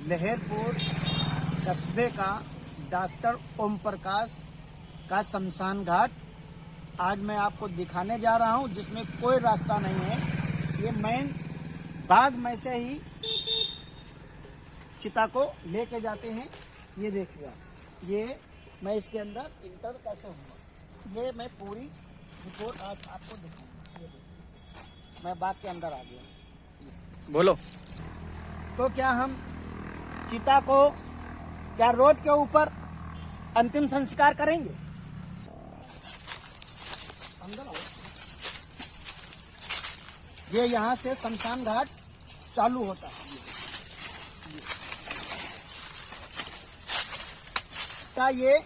लहरपुर कस्बे का डॉक्टर ओम प्रकाश का शमशान घाट आज मैं आपको दिखाने जा रहा हूं, जिसमें कोई रास्ता नहीं है। ये मेन बाग में से ही चिता को लेके जाते हैं। ये देखिए, ये मैं इसके अंदर इंटर कैसे हूँ, ये मैं पूरी रिपोर्ट आज आपको दिखाऊंगा। ये देखिए, मैं बाग के अंदर आ गया। बोलो। तो क्या हम चिता को क्या रोड के ऊपर अंतिम संस्कार करेंगे? अंदर आओ। ये यहाँ से शमशान घाट चालू होता है। का ये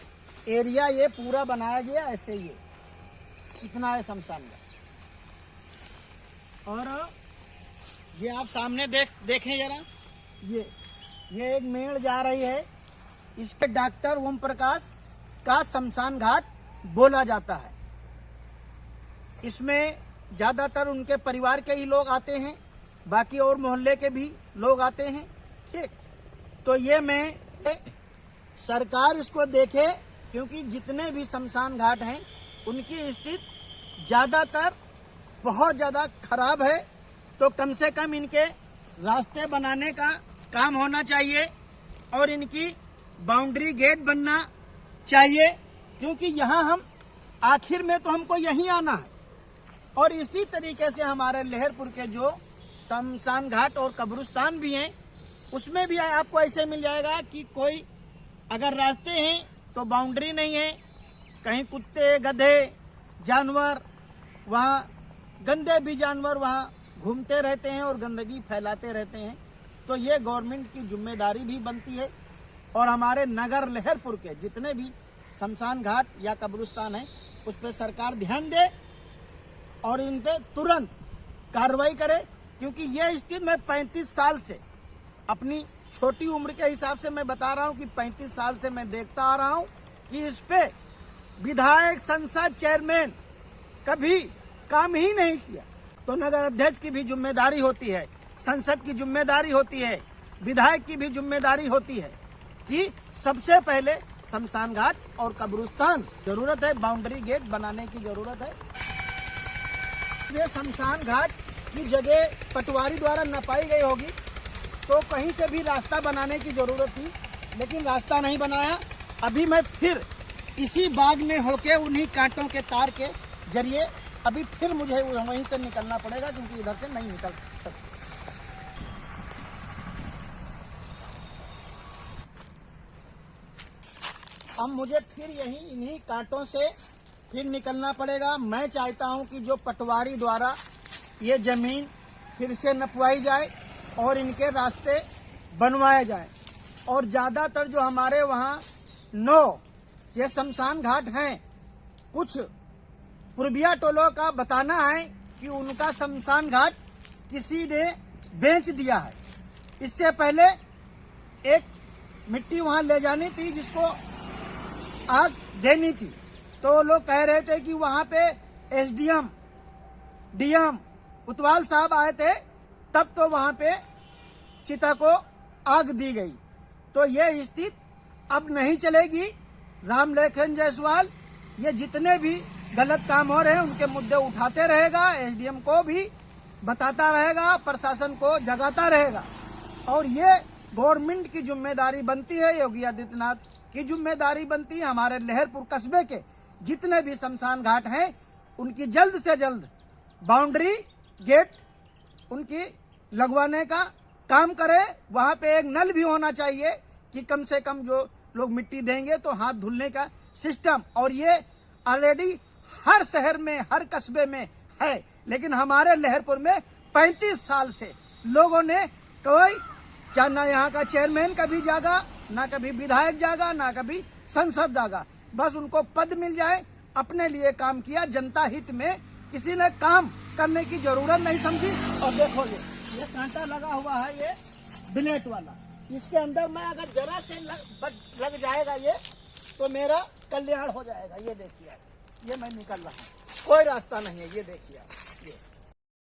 एरिया ये पूरा बनाया गया ऐसे। ये इतना है शमशान घाट। और ये आप सामने देखें जरा, ये एक मेड़ जा रही है। इसके डॉक्टर ओम प्रकाश का शमशान घाट बोला जाता है। इसमें ज्यादातर उनके परिवार के ही लोग आते हैं, बाकी और मोहल्ले के भी लोग आते हैं। ठीक, तो ये मैं सरकार इसको देखे, क्योंकि जितने भी शमशान घाट हैं उनकी स्थिति ज्यादातर बहुत ज्यादा खराब है। तो कम से कम इनके रास्ते बनाने का काम होना चाहिए और इनकी बाउंड्री गेट बनना चाहिए, क्योंकि यहाँ हम आखिर में तो हमको यहीं आना है। और इसी तरीके से हमारे लहरपुर के जो शमशान घाट और कब्रिस्तान भी हैं, उसमें भी आपको ऐसे मिल जाएगा कि कोई अगर रास्ते हैं तो बाउंड्री नहीं है। कहीं कुत्ते, गधे, जानवर, वहाँ गंदे भी जानवर वहाँ घूमते रहते हैं और गंदगी फैलाते रहते हैं। तो ये गवर्नमेंट की जिम्मेदारी भी बनती है और हमारे नगर लहरपुर के जितने भी शमशान घाट या कब्रिस्तान है उस पर सरकार ध्यान दे और इन पे तुरंत कार्रवाई करे, क्योंकि ये स्थिति मैं 35 साल से, अपनी छोटी उम्र के हिसाब से मैं बता रहा हूँ कि 35 साल से मैं देखता आ रहा हूँ कि इस पे विधायक, संसद, चेयरमैन कभी काम ही नहीं किया। तो नगर अध्यक्ष की भी जिम्मेदारी होती है, संसद की जिम्मेदारी होती है, विधायक की भी जिम्मेदारी होती है कि सबसे पहले शमशान घाट और कब्रिस्तान जरूरत है, बाउंड्री गेट बनाने की जरूरत है। ये शमशान घाट की जगह पटवारी द्वारा नपाई गई होगी, तो कहीं से भी रास्ता बनाने की जरूरत थी, लेकिन रास्ता नहीं बनाया। अभी मैं फिर इसी बाग में होके उन्हीं कांटों के तार के जरिए अभी फिर मुझे वहीं से निकलना पड़ेगा, क्योंकि इधर से नहीं निकल सकता। अब मुझे फिर इन्हीं कांटों से फिर निकलना पड़ेगा। मैं चाहता हूं कि जो पटवारी द्वारा ये जमीन फिर से नपवाई जाए और इनके रास्ते बनवाए जाए। और ज्यादातर जो हमारे वहाँ 9 ये शमशान घाट हैं, कुछ पूर्विया टोलों का बताना है कि उनका शमशान घाट किसी ने बेच दिया है। इससे पहले एक मिट्टी वहां ले जानी थी जिसको आग देनी थी, तो लोग कह रहे थे कि वहां पे एसडीएम, डीएम उतवाल साहब आए थे, तब तो वहां पे चिता को आग दी गई। तो ये स्थिति अब नहीं चलेगी। रामलेखन जायसवाल ये जितने भी गलत काम हो रहे हैं उनके मुद्दे उठाते रहेगा, एसडीएम को भी बताता रहेगा, प्रशासन को जगाता रहेगा। और ये गवर्नमेंट की जिम्मेदारी बनती है, योगी आदित्यनाथ की जिम्मेदारी बनती है। हमारे लहरपुर कस्बे के जितने भी शमशान घाट हैं उनकी जल्द से जल्द बाउंड्री गेट उनकी लगवाने का काम करे। वहां पे एक नल भी होना चाहिए कि कम से कम जो लोग मिट्टी देंगे तो हाथ धुलने का सिस्टम। और ये ऑलरेडी हर शहर में, हर कस्बे में है, लेकिन हमारे लहरपुर में 35 साल से लोगों ने कोई ना यहाँ का चेयरमैन कभी जागा, ना कभी विधायक जागा, ना कभी संसद जागा। बस उनको पद मिल जाए, अपने लिए काम किया, जनता हित में किसी ने काम करने की जरूरत नहीं समझी। और देखो ये कांटा लगा हुआ है, ये ब्लेड वाला, इसके अंदर मैं अगर जरा से लग जाएगा ये, तो मेरा कल्याण हो जाएगा। ये देखिए, ये मैं निकल रहा हूँ, कोई रास्ता नहीं है। ये देखिए।